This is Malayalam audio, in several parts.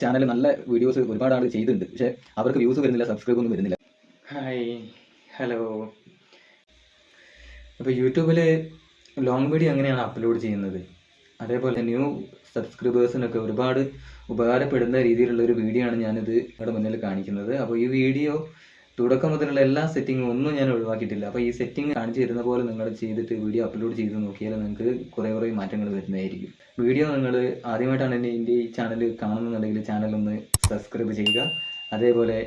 ചാനൽ നല്ല വീഡിയോസ് ഒരുപാട് ആൾ ചെയ്തിട്ടുണ്ട്. പക്ഷേ അവർക്ക് വ്യൂസ് വരുന്നില്ല, സബ്സ്ക്രൈബ് ഒന്നും വരുന്നില്ല. Hi, hello. അപ്പോൾ യൂട്യൂബിൽ ലോങ് വീഡിയോ എങ്ങനെയാണ് അപ്ലോഡ് ചെയ്യുന്നത്, അതേപോലെ ന്യൂ സബ്സ്ക്രൈബേഴ്സിനൊക്കെ ഒരുപാട് ഉപകാരപ്പെടുന്ന രീതിയിലുള്ള ഒരു വീഡിയോ ആണ് ഞാനിത് ഇവിടെ മുന്നിൽ കാണിക്കുന്നത്. അപ്പോൾ ഈ വീഡിയോ തുടക്കം മുതലുള്ള എല്ലാ സെറ്റിങ്ങും ഒന്നും ഞാൻ ഒഴിവാക്കിയിട്ടില്ല. അപ്പോൾ ഈ സെറ്റിംഗ് കാണിച്ചു തരുന്ന പോലെ നിങ്ങൾ ചെയ്തിട്ട് വീഡിയോ അപ്ലോഡ് ചെയ്ത് നോക്കിയാൽ നിങ്ങൾക്ക് കുറേ മാറ്റങ്ങൾ വരുന്നതായിരിക്കും. വീഡിയോ നിങ്ങൾ ആദ്യമായിട്ടാണ് എൻ്റെ ഈ ചാനൽ കാണുന്നുണ്ടെങ്കിൽ ചാനൽ ഒന്ന് സബ്സ്ക്രൈബ് ചെയ്യുക. അതേപോലെ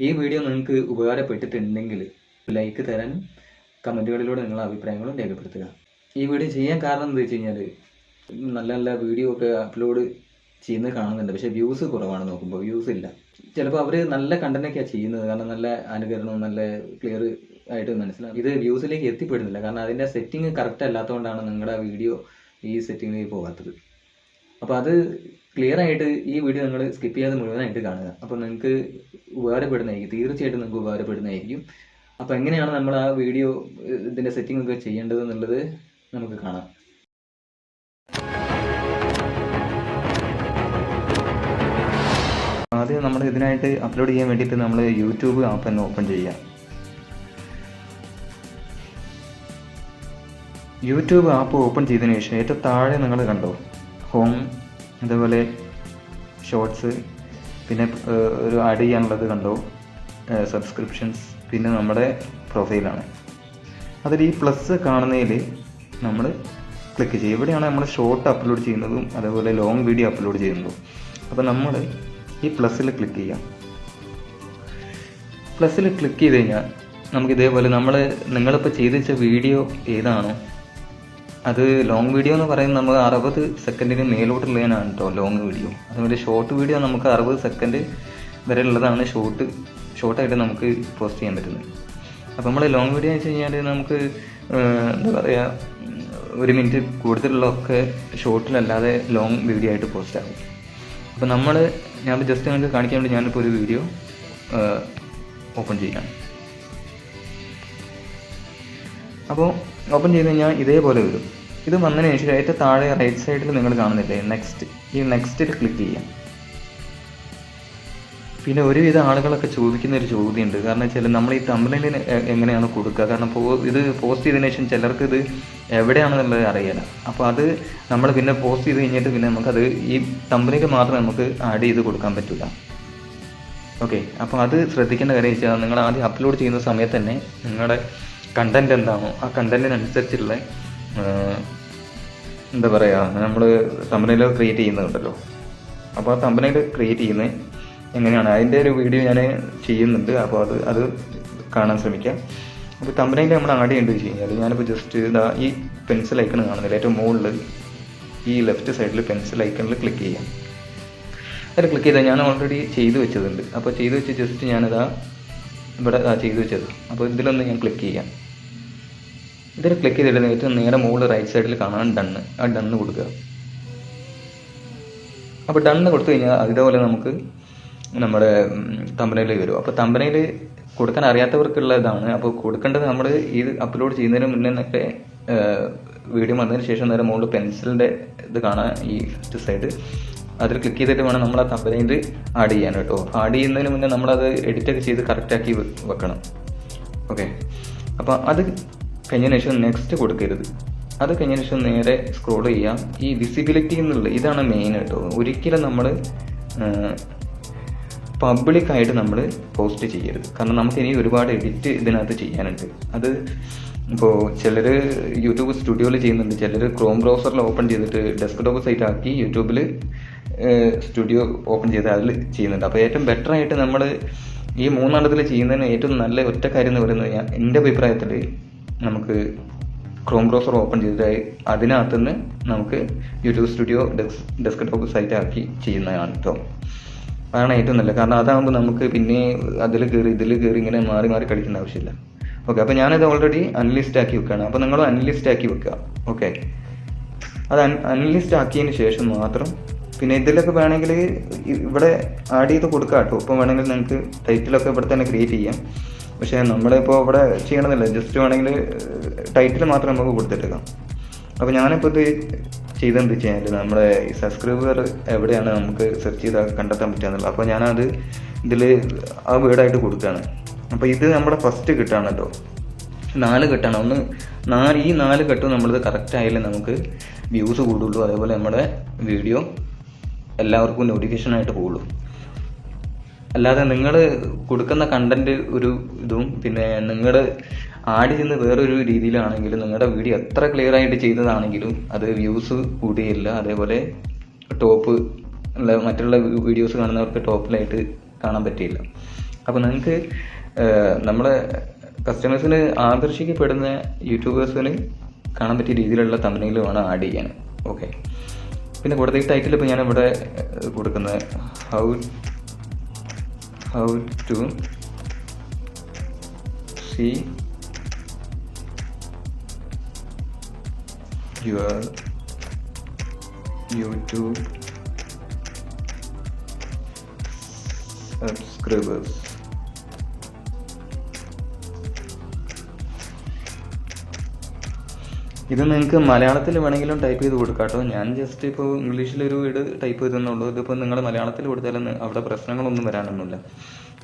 ഈ വീഡിയോ നിങ്ങൾക്ക് ഉപകാരപ്പെട്ടിട്ടുണ്ടെങ്കിൽ ലൈക്ക് തരാനും കമൻറ്റുകളിലൂടെ നിങ്ങളുടെ അഭിപ്രായങ്ങളും രേഖപ്പെടുത്തുക. ഈ വീഡിയോ ചെയ്യാൻ കാരണം എന്താ വെച്ച് കഴിഞ്ഞാൽ നല്ല നല്ല വീഡിയോ ഒക്കെ അപ്ലോഡ് ചെയ്യുന്നത് കാണുന്നുണ്ട്, പക്ഷേ വ്യൂസ് കുറവാണ്. നോക്കുമ്പോൾ വ്യൂസ് ഇല്ല. ചിലപ്പോൾ അവർ നല്ല കണ്ടൻറ്റൊക്കെയാണ് ചെയ്യുന്നത്, കാരണം നല്ല അനുകരണവും നല്ല ക്ലിയർ ആയിട്ട് മനസ്സിലാവും. ഇത് വ്യൂസിലേക്ക് എത്തിപ്പെടുന്നില്ല, കാരണം അതിൻ്റെ സെറ്റിംഗ് കറക്റ്റ് അല്ലാത്തതുകൊണ്ടാണ് നിങ്ങളുടെ വീഡിയോ ഈ സെറ്റിങ്ങിലേക്ക് പോകാത്തത്. അപ്പോൾ അത് ക്ലിയർ ആയിട്ട് ഈ വീഡിയോ നിങ്ങൾ സ്കിപ്പ് ചെയ്യാതെ മുഴുവനായിട്ട് കാണുക. അപ്പോൾ നിങ്ങൾക്ക് ഉപകാരപ്പെടുന്നതായിരിക്കും, തീർച്ചയായിട്ടും നിങ്ങൾക്ക് ഉപകാരപ്പെടുന്നതായിരിക്കും. അപ്പോൾ എങ്ങനെയാണ് നമ്മൾ ആ വീഡിയോ ഇതിൻ്റെ സെറ്റിംഗ് ഒക്കെ ചെയ്യേണ്ടത് എന്നുള്ളത് നമുക്ക് കാണാം. ആദ്യം നമ്മൾ ഇതിനായിട്ട് അപ്ലോഡ് ചെയ്യാൻ വേണ്ടിയിട്ട് നമ്മൾ യൂട്യൂബ് ആപ്പ് തന്നെ ഓപ്പൺ ചെയ്യാം. യൂട്യൂബ് ആപ്പ് ഓപ്പൺ ചെയ്തതിന് ശേഷം ഏറ്റവും താഴെ നിങ്ങൾ കണ്ടോ ഹോം, അതേപോലെ ഷോർട്സ്, പിന്നെ ഒരു ആഡ് ചെയ്യാനുള്ളത് കണ്ടോ സബ്സ്ക്രിപ്ഷൻസ്, പിന്നെ നമ്മുടെ പ്രൊഫൈലാണ്. അതിൽ ഈ പ്ലസ് കാണുന്നതിൽ നമ്മൾ ക്ലിക്ക് ചെയ്യും. ഇവിടെയാണ് നമ്മൾ ഷോർട്ട് അപ്ലോഡ് ചെയ്യുന്നതും അതേപോലെ ലോങ് വീഡിയോ അപ്ലോഡ് ചെയ്യുന്നതും. അപ്പോൾ നമ്മൾ ഈ പ്ലസ്സിൽ ക്ലിക്ക് ചെയ്യാം. പ്ലസ്സിൽ ക്ലിക്ക് ചെയ്ത് കഴിഞ്ഞാൽ നമുക്ക് ഇതേപോലെ നിങ്ങളിപ്പോൾ ചെയ്ത് വെച്ച വീഡിയോ ഏതാണോ അത് ലോങ് വീഡിയോ എന്ന് പറയുന്നത് നമ്മൾ 60 സെക്കൻഡിന് മേലോട്ടുള്ളതിനാണ് കേട്ടോ ലോങ് വീഡിയോ. അതുപോലെ ഷോർട്ട് വീഡിയോ നമുക്ക് 60 സെക്കൻഡ് വരെ ഉള്ളതാണ് ഷോർട്ടായിട്ട് നമുക്ക് പോസ്റ്റ് ചെയ്യാൻ പറ്റുന്നത്. അപ്പോൾ നമ്മൾ ലോങ് വീഡിയോ എന്ന് വെച്ച് കഴിഞ്ഞാൽ നമുക്ക് എന്താ പറയുക 1 മിനിറ്റ് കൂടുതലുള്ളതൊക്കെ ഷോർട്ടിലല്ലാതെ ലോങ് വീഡിയോ ആയിട്ട് പോസ്റ്റ് ആകും. അപ്പോൾ ഞാൻ ജസ്റ്റ് നിങ്ങൾക്ക് കാണിക്കാൻ വേണ്ടി ഞാനിപ്പോൾ ഒരു വീഡിയോ ഓപ്പൺ ചെയ്യാം. അപ്പോൾ ഓപ്പൺ ചെയ്ത് കഴിഞ്ഞാൽ ഇതേപോലെ വരും. ഇത് വന്നതിന് ശേഷം ഏറ്റവും താഴെ റൈറ്റ് സൈഡിൽ നിങ്ങൾ കാണുന്നില്ലേ നെക്സ്റ്റ്, ഈ നെക്സ്റ്റിൽ ക്ലിക്ക് ചെയ്യാം. പിന്നെ ഒരുവിധ ആളുകളൊക്കെ ചോദിക്കുന്ന ഒരു ചോദ്യമുണ്ട്, കാരണം വെച്ചാൽ നമ്മൾ ഈ തംബ്നെയിൽ എങ്ങനെയാണ് കൊടുക്കുക, കാരണം ഇത് പോസ്റ്റ് ചെയ്തതിനു ശേഷം ചിലർക്ക് ഇത് എവിടെയാണെന്നുള്ളത് അറിയില്ല. അപ്പോൾ അത് നമ്മൾ പിന്നെ പോസ്റ്റ് ചെയ്ത് കഴിഞ്ഞിട്ട് പിന്നെ നമുക്കത് ഈ തംബ്നെയിൽ മാത്രമേ നമുക്ക് ആഡ് ചെയ്ത് കൊടുക്കാൻ പറ്റില്ല. ഓക്കെ, അപ്പോൾ അത് ശ്രദ്ധിക്കേണ്ട കാര്യം വെച്ചാൽ നിങ്ങൾ ആദ്യം അപ്ലോഡ് ചെയ്യുന്ന സമയത്ത് തന്നെ നിങ്ങളുടെ കണ്ടൻറ് എന്താണോ ആ കണ്ടൻറ്റിനനുസരിച്ചുള്ള എന്താ പറയുക നമ്മൾ തംബ്നെയിൽ ക്രിയേറ്റ് ചെയ്യുന്നുണ്ടല്ലോ. അപ്പോൾ ആ തംബ്നെയിൽ ക്രിയേറ്റ് ചെയ്യുന്നത് എങ്ങനെയാണ് അതിൻ്റെ ഒരു വീഡിയോ ഞാൻ ചെയ്യുന്നുണ്ട്. അപ്പോൾ അത് കാണാൻ ശ്രമിക്കാം. അപ്പോൾ തംബ്നെയിൽ നമ്മൾ ആഡ് ചെയ്യേണ്ടത് വെച്ച് കഴിഞ്ഞാൽ ഞാനിപ്പോൾ ജസ്റ്റ് ഈ പെൻസിൽ ഐക്കൺ കാണുന്നില്ല ഏറ്റവും മുകളിൽ ഈ ലെഫ്റ്റ് സൈഡിൽ പെൻസിൽ ഐക്കണിൽ ക്ലിക്ക് ചെയ്യാം. അതിൽ ക്ലിക്ക് ചെയ്താൽ ഞാൻ ഓൾറെഡി ചെയ്ത് വെച്ചതുണ്ട്. അപ്പോൾ ചെയ്ത് വെച്ച് ജസ്റ്റ് ഞാനിതാ ഇവിടെ ചെയ്ത് വെച്ചത്. അപ്പോൾ ഇതിലൊന്ന് ഞാൻ ക്ലിക്ക് ചെയ്യാം. ഇതിൽ ക്ലിക്ക് ചെയ്തിട്ട് ഏറ്റവും നേരെ മുകളിൽ റൈറ്റ് സൈഡിൽ കാണാൻ ഡണ്ണ്, ആ ഡണ്ണ് കൊടുക്കുക. അപ്പോൾ ഡണ്ണ് കൊടുത്തു കഴിഞ്ഞാൽ ഇതേപോലെ നമുക്ക് നമ്മുടെ തംബ്നെയിൽ വരും. അപ്പോൾ തംബ്നെയിൽ കൊടുക്കാൻ അറിയാത്തവർക്കുള്ള ഇതാണ്. അപ്പോൾ കൊടുക്കേണ്ടത് നമ്മൾ ഇത് അപ്ലോഡ് ചെയ്യുന്നതിന് മുന്നേ ഒക്കെ വീഡിയോ വന്നതിന് ശേഷം നേരെ മുകളിൽ പെൻസിലിൻ്റെ ഇത് കാണാൻ ഈ ലെഫ്റ്റ് സൈഡ്, അതിൽ ക്ലിക്ക് ചെയ്തിട്ട് വേണം നമ്മൾ ആ തംബ്നെയിൽ ആഡ് ചെയ്യാൻ കേട്ടോ. ആഡ് ചെയ്യുന്നതിന് മുന്നേ നമ്മളത് എഡിറ്റൊക്കെ ചെയ്ത് കറക്റ്റാക്കി വെക്കണം. ഓക്കെ, അപ്പോൾ അത് കഴിഞ്ഞതിന് ശേഷം നെക്സ്റ്റ് കൊടുക്കരുത്. അത് കഴിഞ്ഞതിന് ശേഷം നേരെ സ്ക്രോൾ ചെയ്യാം. ഈ വിസിബിലിറ്റി എന്നുള്ള ഇതാണ് മെയിൻ കേട്ടോ. ഒരിക്കലും നമ്മൾ പബ്ലിക്കായിട്ട് നമ്മൾ പോസ്റ്റ് ചെയ്യരുത്, കാരണം നമുക്ക് ഇനി ഒരുപാട് എഡിറ്റ് ഇതിനകത്ത് ചെയ്യാനുണ്ട്. അത് ഇപ്പോൾ ചിലർ യൂട്യൂബ് സ്റ്റുഡിയോയിൽ ചെയ്യുന്നുണ്ട്, ചിലർ ക്രോം ബ്രൗസറിൽ ഓപ്പൺ ചെയ്തിട്ട് ഡെസ്ക്ടോപ്പ് സൈറ്റ് ആക്കി യൂട്യൂബിൽ സ്റ്റുഡിയോ ഓപ്പൺ ചെയ്ത് അതിൽ ചെയ്യുന്നുണ്ട്. അപ്പോൾ ഏറ്റവും ബെറ്റർ ആയിട്ട് നമ്മൾ ഈ 3 ചെയ്യുന്നതിന് ഏറ്റവും നല്ല ഒറ്റ കാര്യം എന്ന് പറയുന്നത് എൻ്റെ അഭിപ്രായത്തിൽ നമുക്ക് ക്രോം ബ്രൗസർ ഓപ്പൺ ചെയ്തിട്ട് അതിനകത്തുനിന്ന് നമുക്ക് യൂട്യൂബ് സ്റ്റുഡിയോ ഡെസ്ക്ടോപ്പ് സൈറ്റ് ആക്കി ചെയ്യുന്നതാണ് കേട്ടോ. അതാണ് ഏറ്റവും നല്ലത്, കാരണം അതാകുമ്പോൾ നമുക്ക് പിന്നെ ഇതിൽ കയറി ഇങ്ങനെ മാറി കളിക്കേണ്ട ആവശ്യമില്ല. ഓക്കെ, അപ്പോൾ ഞാനത് ഓൾറെഡി അൺലിസ്റ്റ് ആക്കി വെക്കുകയാണ്. അപ്പോൾ നിങ്ങൾ അൺലിസ്റ്റ് ആക്കി വെക്കുക. ഓക്കെ, അത് അൺലിസ്റ്റ് ആക്കിയതിന് ശേഷം മാത്രം പിന്നെ ഇതിലൊക്കെ വേണമെങ്കിൽ ഇവിടെ ആഡ് ചെയ്ത് കൊടുക്കാം കേട്ടോ. ഇപ്പം വേണമെങ്കിൽ നിങ്ങൾക്ക് ടൈറ്റിലൊക്കെ ഇവിടെ തന്നെ ക്രിയേറ്റ് ചെയ്യാം. പക്ഷേ നമ്മളിപ്പോൾ ഇവിടെ ചെയ്യണമെന്നില്ല, ജസ്റ്റ് വേണമെങ്കിൽ ടൈറ്റിൽ മാത്രം നമുക്ക് കൊടുത്തിട്ടേക്കാം. അപ്പോൾ ഞാനിപ്പോൾ ഇത് ചെയ്തെന്ത് വെച്ചാൽ നമ്മുടെ ഈ സബ്സ്ക്രൈബർ എവിടെയാണ് നമുക്ക് സെർച്ച് ചെയ്താൽ കണ്ടെത്താൻ പറ്റുക. അപ്പോൾ ഞാനത് ഇതിൽ ആ വേർഡായിട്ട് കൊടുക്കുകയാണ്. അപ്പോൾ ഇത് നമ്മുടെ ഫസ്റ്റ് കെട്ടാണ് കേട്ടോ, 4 കെട്ടാണ്. ഈ 4 കെട്ടും നമ്മളിത് കറക്റ്റ് ആയാലേ നമുക്ക് വ്യൂസ് കൂടുള്ളൂ, അതേപോലെ നമ്മുടെ വീഡിയോ എല്ലാവർക്കും നോട്ടിഫിക്കേഷനായിട്ട് പോകുള്ളൂ. അല്ലാതെ നിങ്ങൾ കൊടുക്കുന്ന കണ്ടന്റ് ഒരു ഇതും പിന്നെ നിങ്ങൾ ആഡ് ചെയ്യുന്ന വേറൊരു രീതിയിലാണെങ്കിലും നിങ്ങളുടെ വീഡിയോ എത്ര ക്ലിയർ ആയിട്ട് ചെയ്തതാണെങ്കിലും അത് വ്യൂസ് കൂടിയില്ല, അതേപോലെ ടോപ്പ് മറ്റുള്ള വീഡിയോസ് കാണുന്നവർക്ക് ടോപ്പിലായിട്ട് കാണാൻ പറ്റിയില്ല. അപ്പോൾ നിങ്ങൾക്ക് നമ്മളെ കസ്റ്റമേഴ്സിന് ആകർഷിക്കപ്പെടുന്ന യൂട്യൂബേഴ്സിന് കാണാൻ പറ്റിയ രീതിയിലുള്ള തമ്പനെയിൽ വേണം ആഡ് ചെയ്യാൻ. ഓക്കെ, പിന്നെ കൊടുത്ത ഈ ടൈറ്റിൽ ഇപ്പോൾ ഞാനിവിടെ കൊടുക്കുന്നത് how to see your YouTube subscribers. ഇത് നിങ്ങൾക്ക് മലയാളത്തിൽ വേണമെങ്കിലും ടൈപ്പ് ചെയ്ത് കൊടുക്കാം കേട്ടോ. ഞാൻ ജസ്റ്റ് ഇപ്പോൾ ഇംഗ്ലീഷിലൊരു വീട് ടൈപ്പ് ചെയ്തെന്നുള്ളൂ. ഇതിപ്പോൾ നിങ്ങൾ മലയാളത്തിൽ കൊടുത്താലും അവിടെ പ്രശ്നങ്ങളൊന്നും വരാനൊന്നുമില്ല.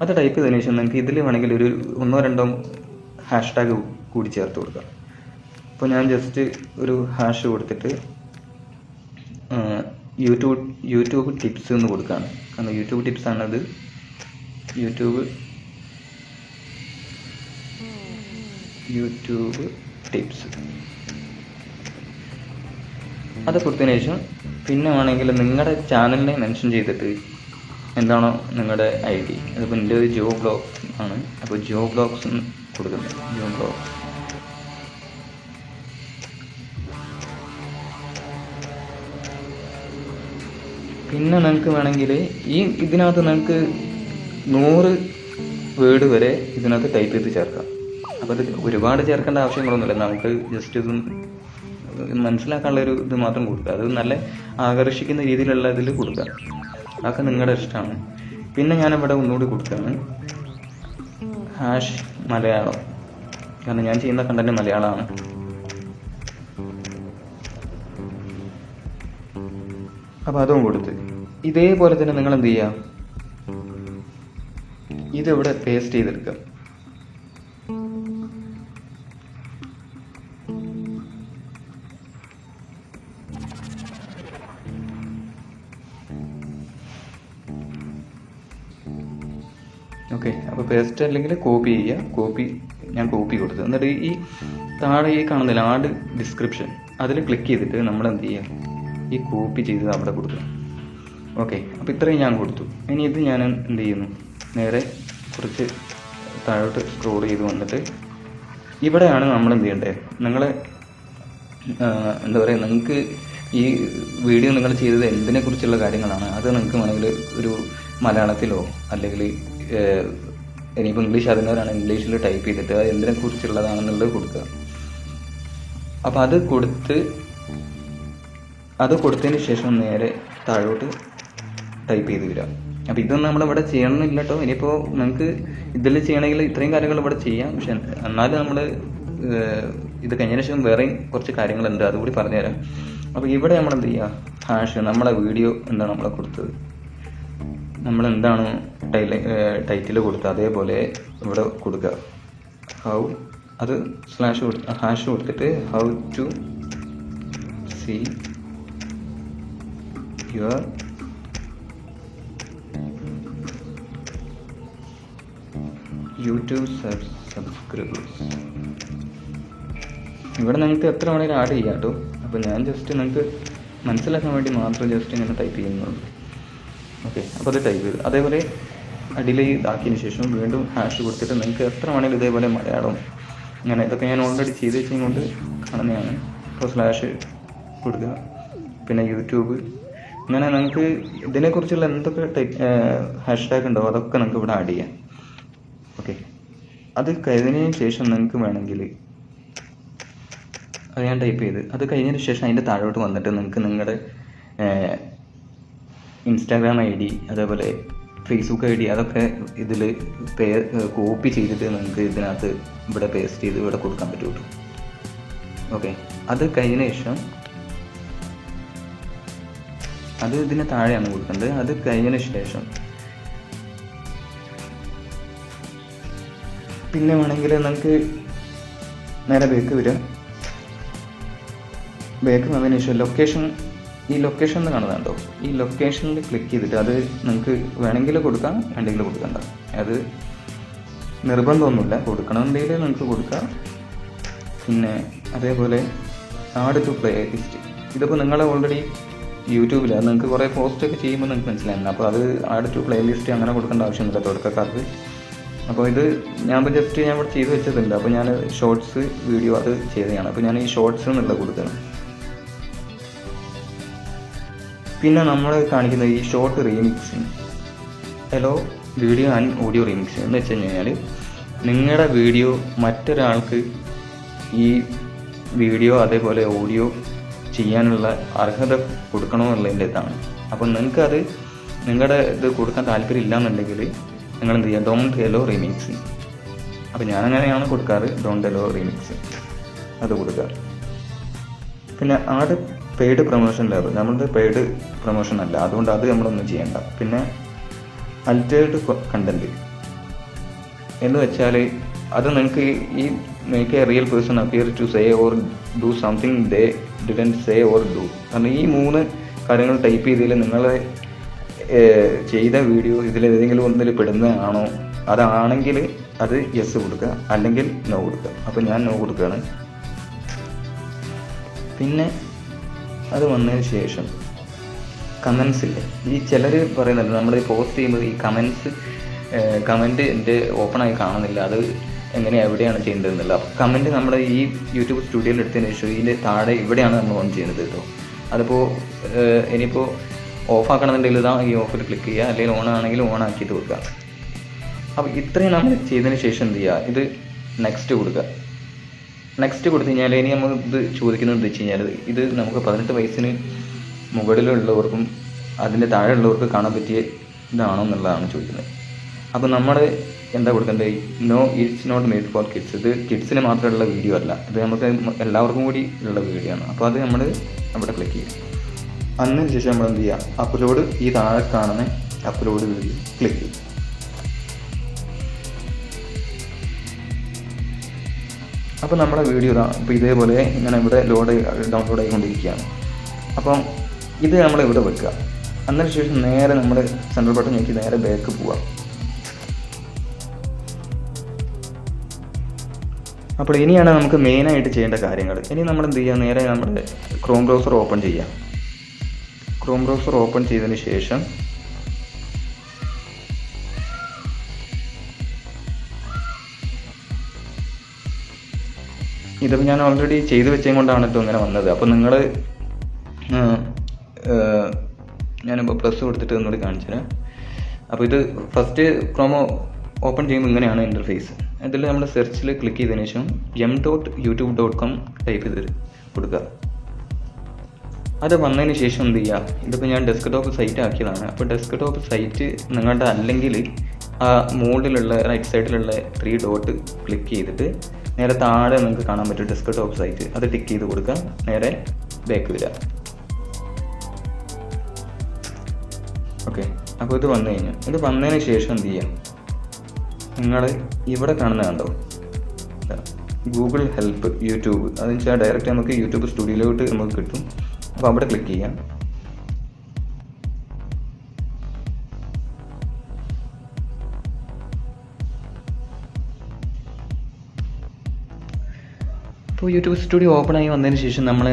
അത് ടൈപ്പ് ചെയ്തതിനു ശേഷം നിങ്ങൾക്ക് ഇതിൽ വേണമെങ്കിൽ ഒരു 1-2 ഹാഷ്ടാഗ് കൂടി ചേർത്ത് കൊടുക്കാം. അപ്പോൾ ഞാൻ ജസ്റ്റ് ഒരു ഹാഷ് കൊടുത്തിട്ട് യൂട്യൂബ് ടിപ്സ് എന്ന് കൊടുക്കുകയാണ്. കാരണം യൂട്യൂബ് ടിപ്സ് ആണത്. യൂട്യൂബ് ടിപ്സ് അത് കൊടുത്തതിന് ശേഷം പിന്നെ വേണമെങ്കിൽ നിങ്ങളുടെ ചാനലിനെ മെൻഷൻ ചെയ്തിട്ട് എന്താണോ നിങ്ങളുടെ ID, അതിപ്പോൾ എൻ്റെ ഒരു ജോ ബ്ലോഗ്സ് ആണ്. അപ്പോൾ ജോ ബ്ലോഗ്സ് കൊടുക്കുന്നത് ജോ ബ്ലോഗ്സ്. പിന്നെ നിങ്ങൾക്ക് വേണമെങ്കിൽ ഇതിനകത്ത് നിങ്ങൾക്ക് 100 വേർഡ് വരെ ഇതിനകത്ത് ടൈപ്പ് ചെയ്ത് ചേർക്കാം. അപ്പോൾ അത് ഒരുപാട് ചേർക്കേണ്ട ആവശ്യങ്ങളൊന്നുമില്ല, നമുക്ക് ജസ്റ്റ് ഇത് മനസ്സിലാക്കാനുള്ളൊരു ഇത് മാത്രം കൊടുക്കുക. അത് നല്ല ആകർഷിക്കുന്ന രീതിയിലുള്ള ഇതിൽ കൊടുക്കുക. അതൊക്കെ നിങ്ങളുടെ ഇഷ്ടമാണ്. പിന്നെ ഞാനിവിടെ ഒന്നുകൂടി കൊടുക്കുകയാണ് #മലയാളം. കാരണം ഞാൻ ചെയ്യുന്ന കണ്ടന്റ് മലയാളമാണ്. അപ്പോൾ അതും കൊടുത്ത് ഇതേപോലെ തന്നെ നിങ്ങൾ എന്ത് ചെയ്യുക, ഇതിവിടെ പേസ്റ്റ് ചെയ്തെടുക്കുക. ഓക്കെ, അപ്പോൾ പേസ്റ്റ് അല്ലെങ്കിൽ കോപ്പി ചെയ്യുക. ഞാൻ കോപ്പി കൊടുത്തു. എന്നിട്ട് ഈ താഴെ കാണുന്നില്ല ആഡ് ഡിസ്ക്രിപ്ഷൻ, അതിൽ ക്ലിക്ക് ചെയ്തിട്ട് നമ്മൾ എന്ത് ചെയ്യുക, ഈ കോപ്പി ചെയ്ത് അവിടെ കൊടുക്കുക. ഓക്കെ, അപ്പോൾ ഇത്രയും ഞാൻ കൊടുത്തു. ഇനി ഇത് ഞാൻ എന്ത് ചെയ്യുന്നു, നേരെ കുറച്ച് താഴോട്ട് സ്ക്രോൾ ചെയ്ത് വന്നിട്ട് ഇവിടെയാണ് നമ്മൾ എന്ത് ചെയ്യേണ്ടത്. നിങ്ങൾ എന്താ പറയുക, നിങ്ങൾക്ക് ഈ വീഡിയോ നിങ്ങൾ ചെയ്തത് എന്തിനെക്കുറിച്ചുള്ള കാര്യങ്ങളാണ് അത് നിങ്ങൾക്ക് വേണമെങ്കിൽ ഒരു മലയാളത്തിലോ അല്ലെങ്കിൽ ഇനിയിപ്പോൾ ഇംഗ്ലീഷ് അറിയുന്നവരാണ് ഇംഗ്ലീഷിൽ ടൈപ്പ് ചെയ്തിട്ട് അത് എന്തിനെക്കുറിച്ചുള്ളതാണെന്നുള്ളത് കൊടുക്കുക. അപ്പോൾ അത് കൊടുത്തതിന് ശേഷം നേരെ താഴോട്ട് ടൈപ്പ് ചെയ്ത് വരിക. അപ്പോൾ ഇതൊന്നും നമ്മളിവിടെ ചെയ്യണമെന്നില്ല കേട്ടോ. ഇനിയിപ്പോൾ നിങ്ങൾക്ക് ഇതിൽ ചെയ്യണമെങ്കിൽ ഇത്രയും കാര്യങ്ങൾ ഇവിടെ ചെയ്യാം. പക്ഷെ എന്നാലും നമ്മൾ ഇത് കഴിഞ്ഞതിന് ശേഷം വേറെയും കുറച്ച് കാര്യങ്ങളുണ്ട്, അതുകൂടി പറഞ്ഞുതരാം. അപ്പോൾ ഇവിടെ നമ്മൾ എന്ത് ചെയ്യുക, നമ്മളെ വീഡിയോ എന്താണ് നമ്മളെ കൊടുത്തത്, നമ്മളെന്താണ് ടൈറ്റിൽ കൊടുത്തത് അതേപോലെ ഇവിടെ കൊടുക്കുക. അത് ഹാഷ് കൊടുത്തിട്ട് how to see your YouTube subscribers. ഇവിടെ നിങ്ങൾക്ക് എത്ര വേണമെങ്കിലും ആഡ് ചെയ്യാം കേട്ടോ. അപ്പോൾ ഞാൻ ജസ്റ്റ് നിങ്ങൾക്ക് മനസ്സിലാക്കാൻ വേണ്ടി മാത്രം ജസ്റ്റ് ഇങ്ങനെ ടൈപ്പ് ചെയ്യുന്നുള്ളൂ. ഓക്കെ, അപ്പോൾ അത് ടൈപ്പ് ചെയ്ത് അതേപോലെ അടിയിൽ ഇതാക്കിയതിന് ശേഷം വീണ്ടും ഹാഷ് കൊടുത്തിട്ട് നിങ്ങൾക്ക് എത്ര വേണമെങ്കിലും ഇതേപോലെ മലയാളം അങ്ങനെ ഇതൊക്കെ ഞാൻ ഓൾറെഡി ചെയ്ത് വെച്ചത് കൊണ്ട് കാണുന്നതാണ്. അപ്പോൾ സ്ലാഷ് കൊടുക്കുക, പിന്നെ യൂട്യൂബ്, അങ്ങനെ നിങ്ങൾക്ക് ഇതിനെക്കുറിച്ചുള്ള എന്തൊക്കെ ഹാഷ്ടാഗ് ഉണ്ടോ അതൊക്കെ നിങ്ങൾക്ക് ഇവിടെ ആഡ് ചെയ്യാം. ഓക്കെ, അത് കഴിഞ്ഞതിന് ശേഷം നിങ്ങൾക്ക് വേണമെങ്കിൽ അത് ഞാൻ ടൈപ്പ് ചെയ്ത് അത് കഴിഞ്ഞതിന് ശേഷം അതിൻ്റെ താഴോട്ട് വന്നിട്ട് നിങ്ങൾക്ക് നിങ്ങളുടെ ഇൻസ്റ്റാഗ്രാം ID അതേപോലെ ഫേസ്ബുക്ക് ID അതൊക്കെ ഇതിൽ കോപ്പി ചെയ്തിട്ട് നിങ്ങൾക്ക് ഇതിനകത്ത് ഇവിടെ പേസ്റ്റ് ചെയ്ത് ഇവിടെ കൊടുക്കാൻ പറ്റും. ഓക്കെ, അത് കഴിഞ്ഞ ശേഷം അത് ഇതിന് താഴെയാണ് കൊടുക്കേണ്ടത്. അത് കഴിഞ്ഞതിന് ശേഷം പിന്നെ വേണമെങ്കിൽ നമുക്ക് നേരെ ബേക്ക് വരിക. ബേക്ക് വന്നതിന് ശേഷം ലൊക്കേഷൻ, ഈ ലൊക്കേഷൻ എന്ന് കാണുന്നുണ്ടോ, ഈ ലൊക്കേഷനിൽ ക്ലിക്ക് ചെയ്തിട്ട് അത് നിങ്ങൾക്ക് വേണമെങ്കിൽ കൊടുക്കാം, വേണ്ടെങ്കിൽ കൊടുക്കണ്ട. അത് നിർബന്ധമൊന്നുമില്ല, കൊടുക്കണമെന്നുണ്ടെങ്കിൽ നിങ്ങൾക്ക് കൊടുക്കാം. പിന്നെ അതേപോലെ ആഡ് ടു പ്ലേ ലിസ്റ്റ്, ഇതിപ്പോൾ നിങ്ങൾ ഓൾറെഡി യൂട്യൂബിൽ നിങ്ങൾക്ക് കുറേ പോസ്റ്റൊക്കെ ചെയ്യുമ്പോൾ നിങ്ങൾക്ക് മനസ്സിലാകും. അപ്പോൾ അത് ആഡ് ടു പ്ലേ ലിസ്റ്റ് അങ്ങനെ കൊടുക്കേണ്ട ആവശ്യമില്ല തുടക്കക്കാർക്ക്. അപ്പോൾ ഇത് ഞാൻ ജസ്റ്റ് ഞാൻ ഇവിടെ ചെയ്ത് വെച്ചതുണ്ട്. അപ്പോൾ ഞാൻ ഷോർട്സ് വീഡിയോ അത് ചെയ്തതാണ്. അപ്പോൾ ഞാൻ ഈ ഷോർട്സ് എന്നുള്ള കൊടുക്കണം. പിന്നെ നമ്മൾ കാണിക്കുന്ന ഈ short remixing, hello video and audio remixing എന്ന് വെച്ച് കഴിഞ്ഞാൽ നിങ്ങളുടെ വീഡിയോ മറ്റൊരാൾക്ക് ഈ വീഡിയോ അതേപോലെ ഓഡിയോ ചെയ്യാനുള്ള അർഹത കൊടുക്കണമെന്നുള്ളതിൻ്റെ ഇതാണ്. അപ്പം നിങ്ങൾക്കത് നിങ്ങളുടെ ഇത് കൊടുക്കാൻ താല്പര്യം ഇല്ലയെന്നുണ്ടെങ്കിൽ നിങ്ങൾ എന്ത് ചെയ്യുക, ഡോണ്ട് എലോ റീമിക്സിങ്. അപ്പോൾ ഞാനങ്ങനെയാണ് കൊടുക്കാറ്, ഡോണ്ട് എലോ റീമിക്സിങ് അത് കൊടുക്കുക. പിന്നെ ആഡ് പെയ്ഡ് പ്രൊമോഷൻ ലെവൽ, നമ്മളത് പെയ്ഡ് പ്രൊമോഷൻ അല്ല, അതുകൊണ്ട് അത് നമ്മളൊന്നും ചെയ്യണ്ട. പിന്നെ അൾട്ടേർഡ് കണ്ടന്റ് എന്ന് വെച്ചാൽ അത് നിങ്ങൾക്ക് ഈ make a real person appear to say or do something they didn't say or do. കാരണം ഈ 3 കാര്യങ്ങൾ ടൈപ്പ് ചെയ്തതിൽ നിങ്ങൾ ചെയ്ത വീഡിയോ ഇതിലേതെങ്കിലും ഒന്നിൽ പെടുന്നതാണോ, അതാണെങ്കിൽ അത് യെസ് കൊടുക്കുക, അല്ലെങ്കിൽ നോ കൊടുക്കുക. അപ്പോൾ ഞാൻ നോ കൊടുക്കുകയാണ്. പിന്നെ അത് വന്നതിന് ശേഷം കമൻസ് ഇല്ലേ, ഈ ചിലർ പറയുന്നുണ്ട് നമ്മൾ പോസ്റ്റ് ചെയ്യുമ്പോൾ ഈ കമൻറ്റ് എൻ്റെ ഓപ്പണായി കാണുന്നില്ല, അത് എങ്ങനെയാണ് എവിടെയാണ് ചെയ്യേണ്ടതെന്നില്ല. അപ്പോൾ കമൻറ്റ് നമ്മുടെ ഈ യൂട്യൂബ് സ്റ്റുഡിയോയിൽ എടുത്തതിന് ശേഷം ഇതിൻ്റെ താഴെ ഇവിടെയാണ് നമ്മൾ ഓൺ ചെയ്യുന്നത് കേട്ടോ. അതിപ്പോൾ ഇനിയിപ്പോൾ ഓഫാക്കണമെന്നുണ്ടെങ്കിൽ ഇതാ ഈ ഓഫിൽ ക്ലിക്ക് ചെയ്യുക, അല്ലെങ്കിൽ ഓൺ ആണെങ്കിൽ ഓൺ ആക്കിയിട്ട് കൊടുക്കുക. അപ്പോൾ ഇത്രയും നമ്മൾ ചെയ്തതിന് ശേഷം എന്ത് ചെയ്യുക, ഇത് നെക്സ്റ്റ് കൊടുക്കുക. നെക്സ്റ്റ് കൊടുത്തു കഴിഞ്ഞാൽ ഇനി നമ്മൾ ഇത് ചോദിക്കുന്നത് എന്താ വെച്ച് കഴിഞ്ഞാൽ ഇത് നമുക്ക് 18 വയസ്സിന് മുകളിലുള്ളവർക്കും അതിൻ്റെ താഴെ ഉള്ളവർക്ക് കാണാൻ പറ്റിയ ഇതാണോ എന്നുള്ളതാണ് ചോദിക്കുന്നത്. അപ്പോൾ നമ്മൾ എന്താ കൊടുക്കേണ്ടത്, no it's not made for kids, ഇത് കിഡ്സിന് മാത്രമുള്ള വീഡിയോ അല്ല, ഇത് നമുക്ക് എല്ലാവർക്കും കൂടി ഉള്ള വീഡിയോ ആണ്. അപ്പോൾ അത് നമ്മൾ അവിടെ ക്ലിക്ക് ചെയ്യും. അതിന് ശേഷം നമ്മൾ എന്ത് ചെയ്യുക, അപ്ലോഡ്, ഈ താഴെ കാണുന്ന അപ്ലോഡ് വീഡിയോ ക്ലിക്ക് ചെയ്യും. അപ്പോൾ നമ്മുടെ വീഡിയോ ഇതാ ഇപ്പോൾ ഇതേപോലെ ഇങ്ങനെ ഇവിടെ ഡൗൺലോഡ് ആയിക്കൊണ്ടിരിക്കുകയാണ്. അപ്പം ഇത് നമ്മൾ ഇവിടെ വെക്കുക. അതിന് ശേഷം നേരെ നമ്മൾ സെൻട്രൽ ബട്ടൺ നോക്കി നേരെ ബാക്ക് പോവാം. അപ്പോൾ ഇനിയാണ് നമുക്ക് മെയിനായിട്ട് ചെയ്യേണ്ട കാര്യങ്ങൾ. ഇനി നമ്മൾ എന്ത് ചെയ്യുക, നേരെ നമ്മുടെ ക്രോം ബ്രൗസർ ഓപ്പൺ ചെയ്യാം. ക്രോം ബ്രൗസർ ഓപ്പൺ ചെയ്തതിന് ശേഷം ഇതിപ്പോൾ ഞാൻ ഓൾറെഡി ചെയ്ത് വെച്ചത് കൊണ്ടാണ് കേട്ടോ ഇങ്ങനെ വന്നത്. അപ്പോൾ നിങ്ങൾ ഞാനിപ്പോൾ പ്ലസ് കൊടുത്തിട്ട് ഒന്നുകൂടി കാണിച്ചു തരാം. അപ്പോൾ ഇത് ഫസ്റ്റ് ക്രോമോ ഓപ്പൺ ചെയ്യുമ്പോൾ ഇങ്ങനെയാണ് ഇൻ്റർഫേസ്. ഇതിൽ നമ്മൾ സെർച്ചിൽ ക്ലിക്ക് ചെയ്തതിന് ശേഷം m.youtube.com ടൈപ്പ് ചെയ്ത് കൊടുക്കുക. അത് വന്നതിന് ശേഷം എന്ത് ചെയ്യുക, ഇതിപ്പോൾ ഞാൻ ഡെസ്ക്ടോപ്പ് സൈറ്റ് ആക്കിയതാണ്. അപ്പോൾ ഡെസ്ക്ടോപ്പ് സൈറ്റ് നിങ്ങളുടെ അല്ലെങ്കിൽ ആ മുകളിലുള്ള റൈറ്റ് സൈഡിലുള്ള 3 ഡോട്ട് ക്ലിക്ക് ചെയ്തിട്ട് നേരെ താഴെ നിങ്ങൾക്ക് കാണാൻ പറ്റും ഡെസ്ക്ടോപ്പ് സൈറ്റ്, അത് ടിക്ക് ചെയ്ത് കൊടുക്കുക. നേരെ ബാക്ക് വരിക. ഓക്കെ, അപ്പോൾ ഇത് വന്നു കഴിഞ്ഞു. ഇത് വന്നതിന് ശേഷം എന്ത് ചെയ്യാം, നിങ്ങൾ ഇവിടെ കാണുന്ന കണ്ടോ ഗൂഗിൾ ഹെൽപ്പ് യൂട്യൂബ്, അതെന്ന് വെച്ചാൽ ഡയറക്റ്റ് നമുക്ക് യൂട്യൂബ് സ്റ്റുഡിയോയിലോട്ട് നമുക്ക് കിട്ടും. അപ്പോൾ അവിടെ ക്ലിക്ക് ചെയ്യാം. അപ്പോൾ യൂട്യൂബ് സ്റ്റുഡിയോ ഓപ്പൺ ആയി വന്നതിന് ശേഷം നമ്മൾ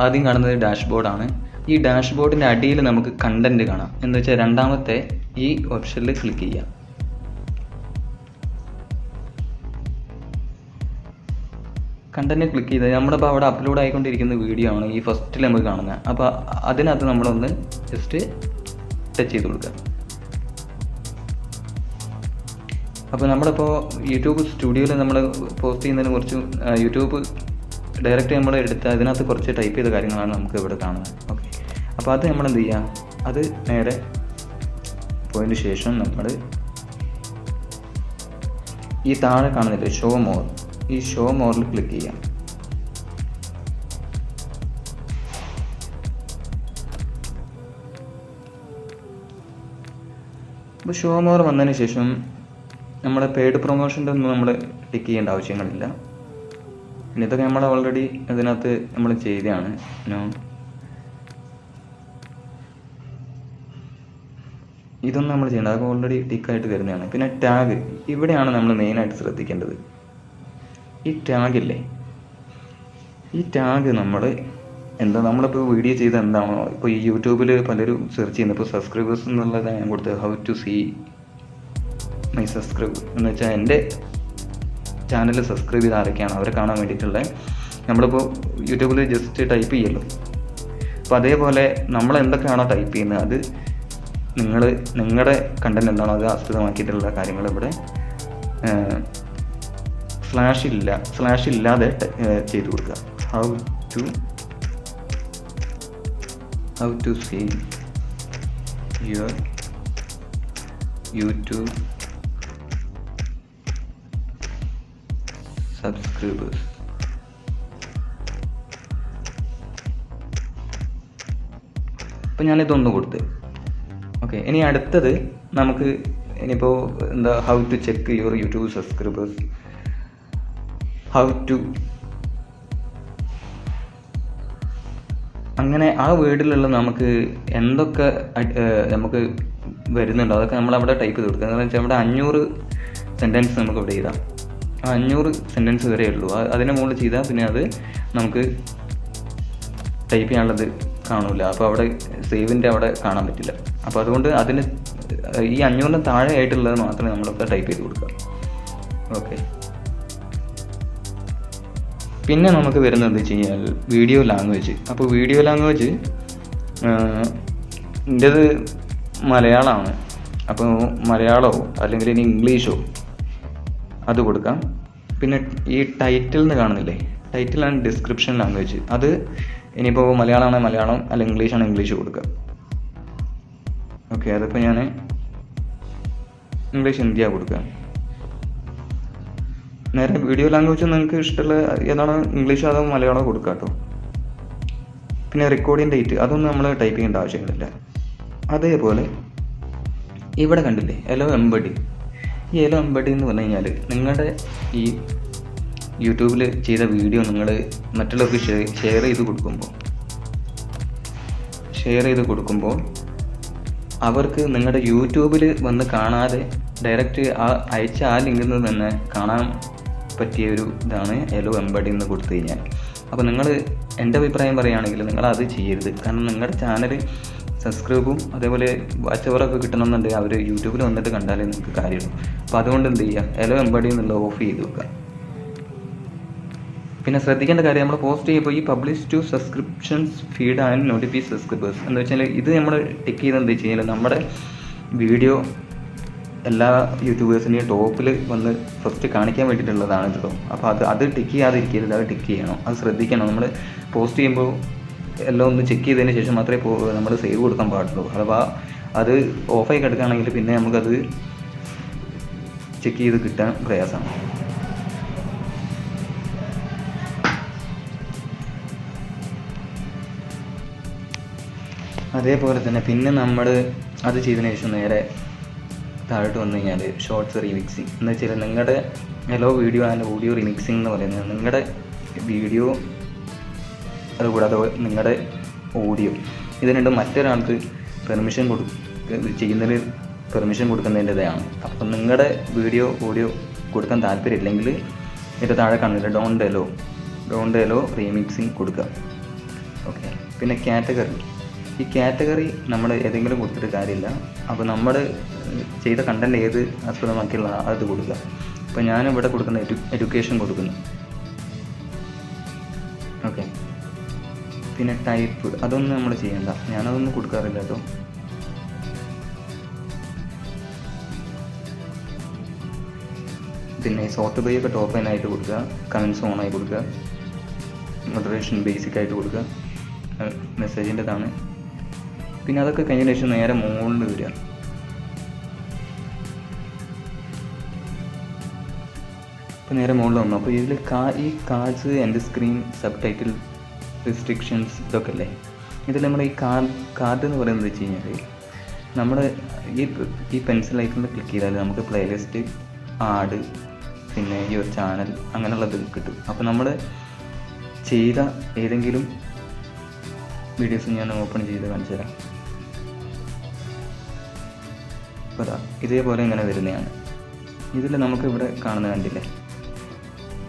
ആദ്യം കാണുന്നത് ഡാഷ്ബോർഡാണ്. ഈ ഡാഷ്ബോർഡിൻ്റെ അടിയിൽ നമുക്ക് കണ്ടൻറ്റ് കാണാം. എന്ന് വെച്ചാൽ രണ്ടാമത്തെ ഈ ഓപ്ഷനിൽ ക്ലിക്ക് ചെയ്യാം. കണ്ടൻറ്റ് ക്ലിക്ക് ചെയ്താൽ നമ്മളിപ്പോൾ അവിടെ അപ്ലോഡ് ആയിക്കൊണ്ടിരിക്കുന്ന വീഡിയോ ആണ് ഈ ഫസ്റ്റിൽ നമുക്ക് കാണുന്നത്. അപ്പോൾ അതിനകത്ത് നമ്മളൊന്ന് ജസ്റ്റ് ടച്ച് ചെയ്ത് കൊടുക്കുക. അപ്പോൾ നമ്മളിപ്പോൾ യൂട്യൂബ് സ്റ്റുഡിയോയിൽ നമ്മൾ പോസ്റ്റ് ചെയ്യുന്നതിന് കുറച്ച് യൂട്യൂബ് ഡയറക്റ്റ് നമ്മൾ എടുത്ത് അതിനകത്ത് കുറച്ച് ടൈപ്പ് ചെയ്ത കാര്യങ്ങളാണ് നമുക്ക് ഇവിടെ കാണുന്നത്. ഓക്കെ, അപ്പോൾ അത് നമ്മൾ എന്ത് ചെയ്യുക, അത് നേരെ പോയതിന് ശേഷം നമ്മൾ ഈ താഴെ കാണുന്നില്ലേ ഷോ മോർ, ഈ ഷോ മോറിൽ ക്ലിക്ക് ചെയ്യാം. അപ്പോൾ ഷോ മോർ വന്നതിന് ശേഷം നമ്മുടെ പെയ്ഡ് പ്രൊമോഷൻ്റെ ഒന്നും നമ്മൾ ടിക്ക് ചെയ്യേണ്ട ആവശ്യങ്ങളില്ല. പിന്നെ ഇതൊക്കെ നമ്മൾ ഓൾറെഡി അതിനകത്ത് നമ്മൾ ചെയ്തതാണ്. ഇതൊന്നും നമ്മൾ ചെയ്യേണ്ട, അതൊക്കെ ഓൾറെഡി ടിക്കായിട്ട് വരുന്നതാണ്. പിന്നെ ടാഗ്, ഇവിടെയാണ് നമ്മൾ മെയിനായിട്ട് ശ്രദ്ധിക്കേണ്ടത്. ഈ ടാഗില്ലേ, ഈ ടാഗ് നമ്മൾ നമ്മളിപ്പോൾ വീഡിയോ ചെയ്ത് എന്താണോ, ഇപ്പോൾ ഈ യൂട്യൂബിൽ പലരും സെർച്ച് ചെയ്യുന്നത്, ഇപ്പോൾ സബ്സ്ക്രൈബേഴ്സ് എന്നുള്ളത് ഞാൻ കൊടുത്തത് how to see my subscribe എന്ന് വെച്ചാൽ എൻ്റെ ചാനൽ സബ്സ്ക്രൈബ് ചെയ്ത് ആരൊക്കെയാണ് അവരെ കാണാൻ വേണ്ടിയിട്ടുള്ള, നമ്മളിപ്പോൾ യൂട്യൂബിൽ ജസ്റ്റ് ടൈപ്പ് ചെയ്യല്ലോ. അപ്പോൾ അതേപോലെ നമ്മൾ എന്തൊക്കെയാണോ ടൈപ്പ് ചെയ്യുന്നത് അത് നിങ്ങളുടെ കണ്ടന്റ് എന്താണോ അത് ആസ്പദമാക്കിയിട്ടുള്ള കാര്യങ്ങൾ ഇവിടെ സ്ലാഷ് ഇല്ലാതെ ചെയ്ത് കൊടുക്കുക. How to see your YouTube subscribers. അപ്പം ഞാനിതൊന്ന് കൊടുത്ത് ഓക്കെ. ഇനി അടുത്തത് നമുക്ക് ഇനിയിപ്പോൾ how to check your YouTube subscribers, how to, അങ്ങനെ ആ വേർഡിലുള്ള നമുക്ക് എന്തൊക്കെ നമുക്ക് വരുന്നുണ്ടോ അതൊക്കെ നമ്മളവിടെ ടൈപ്പ് ചെയ്ത് കൊടുക്കുക. എന്ന് വെച്ചാൽ അവിടെ 500 സെൻറ്റൻസ് നമുക്ക് ഇവിടെ ചെയ്താൽ, ആ 500 സെൻറ്റൻസ് വരെ ഉള്ളൂ. അതിന് മുകളിൽ ചെയ്താൽ പിന്നെ അത് നമുക്ക് ടൈപ്പ് ചെയ്യാനുള്ളത് കാണില്ല. അപ്പോൾ അവിടെ സേവിൻ്റെ അവിടെ കാണാൻ പറ്റില്ല. അപ്പോൾ അതുകൊണ്ട് അതിന് ഈ 500 താഴെ ആയിട്ടുള്ളത് മാത്രമേ നമ്മളൊക്കെ ടൈപ്പ് ചെയ്ത് കൊടുക്കുക. ഓക്കെ. പിന്നെ നമുക്ക് വരുന്നത് എന്താ വെച്ച് കഴിഞ്ഞാൽ വീഡിയോ ലാംഗ്വേജ്. അപ്പോൾ വീഡിയോ ലാംഗ്വേജ് എൻ്റേത് മലയാളമാണ്. അപ്പോൾ മലയാളമോ അല്ലെങ്കിൽ ഇനി ഇംഗ്ലീഷോ അത് കൊടുക്കാം. പിന്നെ ഈ ടൈറ്റിൽ നിന്ന് കാണുന്നില്ലേ, ടൈറ്റിൽ ആൻഡ് ഡിസ്ക്രിപ്ഷൻ ലാംഗ്വേജ്, അത് ഇനിയിപ്പോൾ മലയാളമാണെങ്കിൽ മലയാളം അല്ലെങ്കിൽ ഇംഗ്ലീഷാണെങ്കിൽ ഇംഗ്ലീഷ് കൊടുക്കാം. ഓക്കെ. അതിപ്പോൾ ഞാൻ ഇംഗ്ലീഷ് ഇന്ത്യ കൊടുക്കാം. നേരെ വീഡിയോ ലാംഗ്വേജ് നിങ്ങൾക്ക് ഇഷ്ടമുള്ള ഏതാണ്, ഇംഗ്ലീഷോ അതോ മലയാളമോ കൊടുക്കാം കേട്ടോ. പിന്നെ റെക്കോർഡിങ് ഡേറ്റ് അതൊന്നും നമ്മൾ ടൈപ്പ് ചെയ്യേണ്ട ആവശ്യമില്ല. അതേപോലെ ഇവിടെ കണ്ടില്ലേ എലോ എംബഡി. ഈ എലോ എംബഡി എന്ന് പറഞ്ഞു കഴിഞ്ഞാൽ നിങ്ങളുടെ ഈ യൂട്യൂബിൽ ചെയ്ത വീഡിയോ നിങ്ങൾ മറ്റുള്ളവർക്ക് ഷെയർ ചെയ്ത് കൊടുക്കുമ്പോൾ അവർക്ക് നിങ്ങളുടെ യൂട്യൂബിൽ വന്ന് കാണാതെ ഡയറക്റ്റ് അയച്ച ആ ലിങ്കിൽ നിന്ന് തന്നെ കാണാൻ പറ്റിയ ഒരു ഇതാണ് എലോ എംബഡി എന്ന് കൊടുത്തു കഴിഞ്ഞാൽ. അപ്പോൾ നിങ്ങൾ എൻ്റെ അഭിപ്രായം പറയുകയാണെങ്കിൽ നിങ്ങൾ അത് ചെയ്യരുത്. കാരണം നിങ്ങളുടെ ചാനൽ സബ്സ്ക്രൈബും അതേപോലെ വാച്ച് അവറൊക്കെ കിട്ടണമെന്നുണ്ടെങ്കിൽ അവർ യൂട്യൂബിൽ വന്നിട്ട് കണ്ടാലേ നിങ്ങൾക്ക് കാര്യമുള്ളൂ. അപ്പോൾ അതുകൊണ്ട് എന്ത് ചെയ്യുക, എലോ എംബഡി എന്നുള്ള ഓഫ് ചെയ്ത് വെക്കുക. പിന്നെ ശ്രദ്ധിക്കേണ്ട കാര്യം, നമ്മൾ പോസ്റ്റ് ചെയ്യുമ്പോൾ ഈ publish to subscriptions feed and notify subscribers എന്ന് വെച്ചാൽ ഇത് നമ്മൾ ടിക്ക് ചെയ്ത് എന്ത് വെച്ച് കഴിഞ്ഞാൽ നമ്മുടെ വീഡിയോ എല്ലാ യൂട്യൂബേഴ്സിനെയും ടോപ്പിൽ വന്ന് ഫസ്റ്റ് കാണിക്കാൻ വേണ്ടിയിട്ടുള്ളതാണ് കേട്ടോ. അപ്പോൾ അത് ടിക്ക് ചെയ്യാതിരിക്കരുത്, അത് ടിക്ക് ചെയ്യണം, അത് ശ്രദ്ധിക്കണം. നമ്മൾ പോസ്റ്റ് ചെയ്യുമ്പോൾ എല്ലാം ഒന്ന് ചെക്ക് ചെയ്തതിന് ശേഷം മാത്രമേ നമ്മൾ സേവ് കൊടുക്കാൻ പാടുള്ളൂ. അഥവാ അത് ഓഫായി കിടക്കുകയാണെങ്കിൽ പിന്നെ നമുക്കത് ചെക്ക് ചെയ്ത് കിട്ടാൻ പ്രയാസമാണ്. അതേപോലെ തന്നെ പിന്നെ നമ്മൾ അത് ചെയ്തതിന് ശേഷം നേരെ താഴോട്ട് വന്നു കഴിഞ്ഞാൽ ഷോർട്സ് റീമിക്സിങ് എന്ന് വെച്ചാൽ നിങ്ങളുടെ hello video and audio remixing എന്ന് പറയുന്നത് നിങ്ങളുടെ വീഡിയോ അതുകൂടാതെ നിങ്ങളുടെ ഓഡിയോ ഇത് രണ്ടും മറ്റൊരാൾക്ക് പെർമിഷൻ ചെയ്യുന്നതിന് പെർമിഷൻ കൊടുക്കുന്നതിൻ്റെതാണ്. അപ്പം നിങ്ങളുടെ വീഡിയോ ഓഡിയോ കൊടുക്കാൻ താല്പര്യമില്ലെങ്കിൽ ഇതിൻ്റെ താഴെ കാണുന്നില്ല ഡോണ്ട് എലോ റീമിക്സിങ് കൊടുക്കുക. ഓക്കെ. പിന്നെ കാറ്റഗറി, ഈ കാറ്റഗറി നമ്മൾ ഏതെങ്കിലും കൊടുത്തിട്ട് കാര്യമില്ല. അപ്പോൾ നമ്മൾ ചെയ്ത കണ്ടൻറ് ഏത് ആസ്പദമാക്കിയുള്ള അത് കൊടുക്കുക. അപ്പോൾ ഞാനിവിടെ കൊടുക്കുന്ന എഡ്യൂക്കേഷൻ കൊടുക്കുന്നു. ഓക്കെ. പിന്നെ ടൈപ്പ് അതൊന്നും നമ്മൾ ചെയ്യണ്ട, ഞാനതൊന്നും കൊടുക്കാറില്ല കേട്ടോ. പിന്നെ സോർട്ട് ബൈ ഒക്കെ ടോപ്പ് ആയിട്ട് കൊടുക്കുക, കമൻസ് ഓണായി കൊടുക്കുക, മോഡറേഷൻ ബേസിക് ആയിട്ട് കൊടുക്കുക, മെസ്സേജിൻ്റെതാണ്. പിന്നെ അതൊക്കെ കഴിഞ്ഞ ശേഷം നേരെ മുകളിൽ വരിക. അപ്പോൾ നേരെ മുകളിൽ വന്നു. അപ്പോൾ ഇതിൽ ഈ കാർഡ്സ്, എൻ്റെ സ്ക്രീൻ, സബ് ടൈറ്റിൽ, റെസ്ട്രിക്ഷൻസ് ഇതൊക്കെ അല്ലേ. ഇതിൽ നമ്മുടെ ഈ കാർഡ് എന്ന് പറയുന്നത് വെച്ച് കഴിഞ്ഞാൽ നമ്മുടെ ഈ പെൻസിൽ ഐക്കണിൽ ക്ലിക്ക് ചെയ്താൽ നമുക്ക് പ്ലേലിസ്റ്റ്, ആഡ്, പിന്നെ ഈ ഒരു ചാനൽ അങ്ങനെയുള്ളത് കിട്ടും. അപ്പോൾ നമ്മൾ ചെയ്ത ഏതെങ്കിലും വീഡിയോസ് ഞാൻ ഓപ്പൺ ചെയ്ത് കാണിച്ചു തരാം. അപ്പോൾ അതാ ഇതേപോലെ ഇങ്ങനെ വരുന്നതാണ്. ഇതിൽ നമുക്ക് ഇവിടെ കാണുന്ന കണ്ടില്ലേ,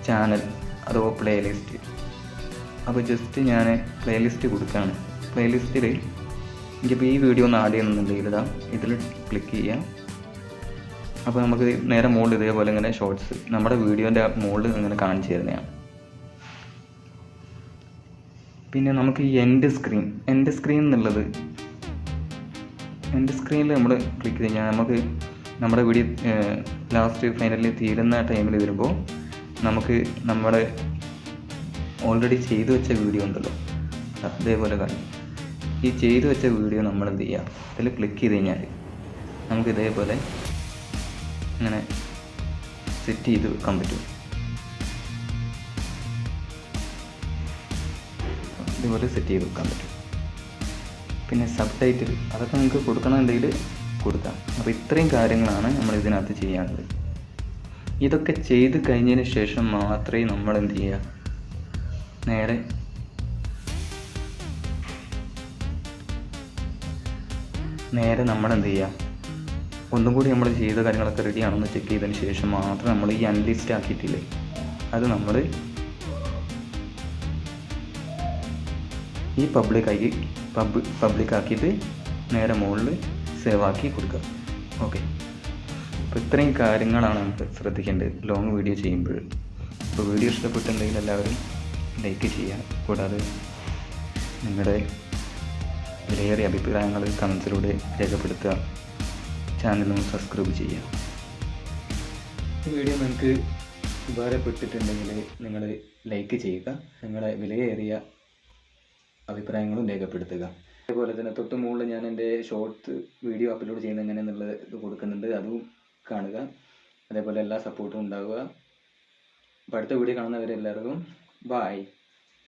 ചാനൽ അതോ പ്ലേലിസ്റ്റ്. അപ്പോൾ ജസ്റ്റ് ഞാൻ പ്ലേലിസ്റ്റ് കൊടുക്കുകയാണ്. പ്ലേലിസ്റ്റിൽ എനിക്കിപ്പോൾ ഈ വീഡിയോ ഒന്ന് ആഡ് ചെയ്യണമെന്നുണ്ടെങ്കിൽ ഇതാ ഇതിൽ ക്ലിക്ക് ചെയ്യാം. അപ്പോൾ നമുക്ക് നേരെ മുകളിൽ ഇതേപോലെ ഇങ്ങനെ ഷോർട്സ് നമ്മുടെ വീഡിയോൻ്റെ മുകളിൽ ഇങ്ങനെ കാണിച്ചു തരുന്നതാണ്. പിന്നെ നമുക്ക് ഈ എൻഡ് സ്ക്രീൻ എന്നുള്ളത്, എൻഡ് സ്ക്രീനിൽ നമ്മൾ ക്ലിക്ക് കഴിഞ്ഞാൽ നമുക്ക് നമ്മുടെ വീഡിയോ ലാസ്റ്റ് ഫൈനലിൽ തീരുന്ന ടൈമിൽ വരുമ്പോൾ നമുക്ക് നമ്മുടെ ഓൾറെഡി ചെയ്തു വെച്ച വീഡിയോ ഉണ്ടല്ലോ, അതേപോലെ കാണും. ഈ ചെയ്തു വെച്ച വീഡിയോ നമ്മൾ എന്ത് ചെയ്യുക, ഇതിൽ ക്ലിക്ക് ചെയ്ത് കഴിഞ്ഞാൽ നമുക്ക് ഇതേപോലെ ഇങ്ങനെ സെറ്റ് ചെയ്ത് വെക്കാൻ പറ്റും. ഇതുപോലെ സെറ്റ് ചെയ്ത് വെക്കാൻ പറ്റും. പിന്നെ സബ് ടൈറ്റിൽ അതൊക്കെ നമുക്ക് കൊടുക്കണമെന്നുണ്ടെങ്കിൽ കൊടുക്കാം. അപ്പോൾ ഇത്രയും കാര്യങ്ങളാണ് നമ്മൾ ഇതിനകത്ത് ചെയ്യാനുള്ളത്. ഇതൊക്കെ ചെയ്ത് കഴിഞ്ഞതിന് ശേഷം മാത്രമേ നമ്മൾ എന്ത് ചെയ്യുക, നേരെ നമ്മൾ എന്ത് ചെയ്യുക, ഒന്നും കൂടി നമ്മൾ ചെയ്ത കാര്യങ്ങളൊക്കെ റെഡി ആണെന്ന് ചെക്ക് ചെയ്തതിന് ശേഷം മാത്രം നമ്മൾ ഈ അൺലിസ്റ്റ് ആക്കിയിട്ടില്ലേ, അത് നമ്മൾ ഈ പബ്ലിക് ആക്കിയിട്ട് നേരെ മുകളിൽ സേവ് ആക്കി കൊടുക്കുക. ഓക്കെ, അപ്പോൾ ഇത്രയും കാര്യങ്ങളാണ് നമുക്ക് ശ്രദ്ധിക്കേണ്ടത് ലോങ് വീഡിയോ ചെയ്യുമ്പോൾ. അപ്പോൾ വീഡിയോ ഇഷ്ടപ്പെട്ടുണ്ടെങ്കിൽ എല്ലാവരും ലൈക്ക് ചെയ്യുക. കൂടാതെ നിങ്ങളുടെ വിലയേറിയ അഭിപ്രായങ്ങൾ കമൻസിലൂടെ രേഖപ്പെടുത്തുക. ചാനലും സബ്സ്ക്രൈബ് ചെയ്യുക. ഈ വീഡിയോ നിങ്ങൾക്ക് ഉപകാരപ്പെട്ടിട്ടുണ്ടെങ്കിൽ നിങ്ങൾ ലൈക്ക് ചെയ്യുക. നിങ്ങളുടെ വിലയേറിയ അഭിപ്രായങ്ങളും രേഖപ്പെടുത്തുക. അതേപോലെ തന്നെ തൊട്ട് മുകളിൽ ഞാൻ എൻ്റെ ഷോർട്സ് വീഡിയോ അപ്ലോഡ് ചെയ്യുന്നത് എങ്ങനെയെന്നുള്ളത് ഇത് കൊടുക്കുന്നുണ്ട്, അതും കാണുക. അതേപോലെ എല്ലാ സപ്പോർട്ടും ഉണ്ടാവുക. അപ്പോൾ അടുത്ത വീഡിയോ കാണുന്നവരെല്ലാവർക്കും ബായ്.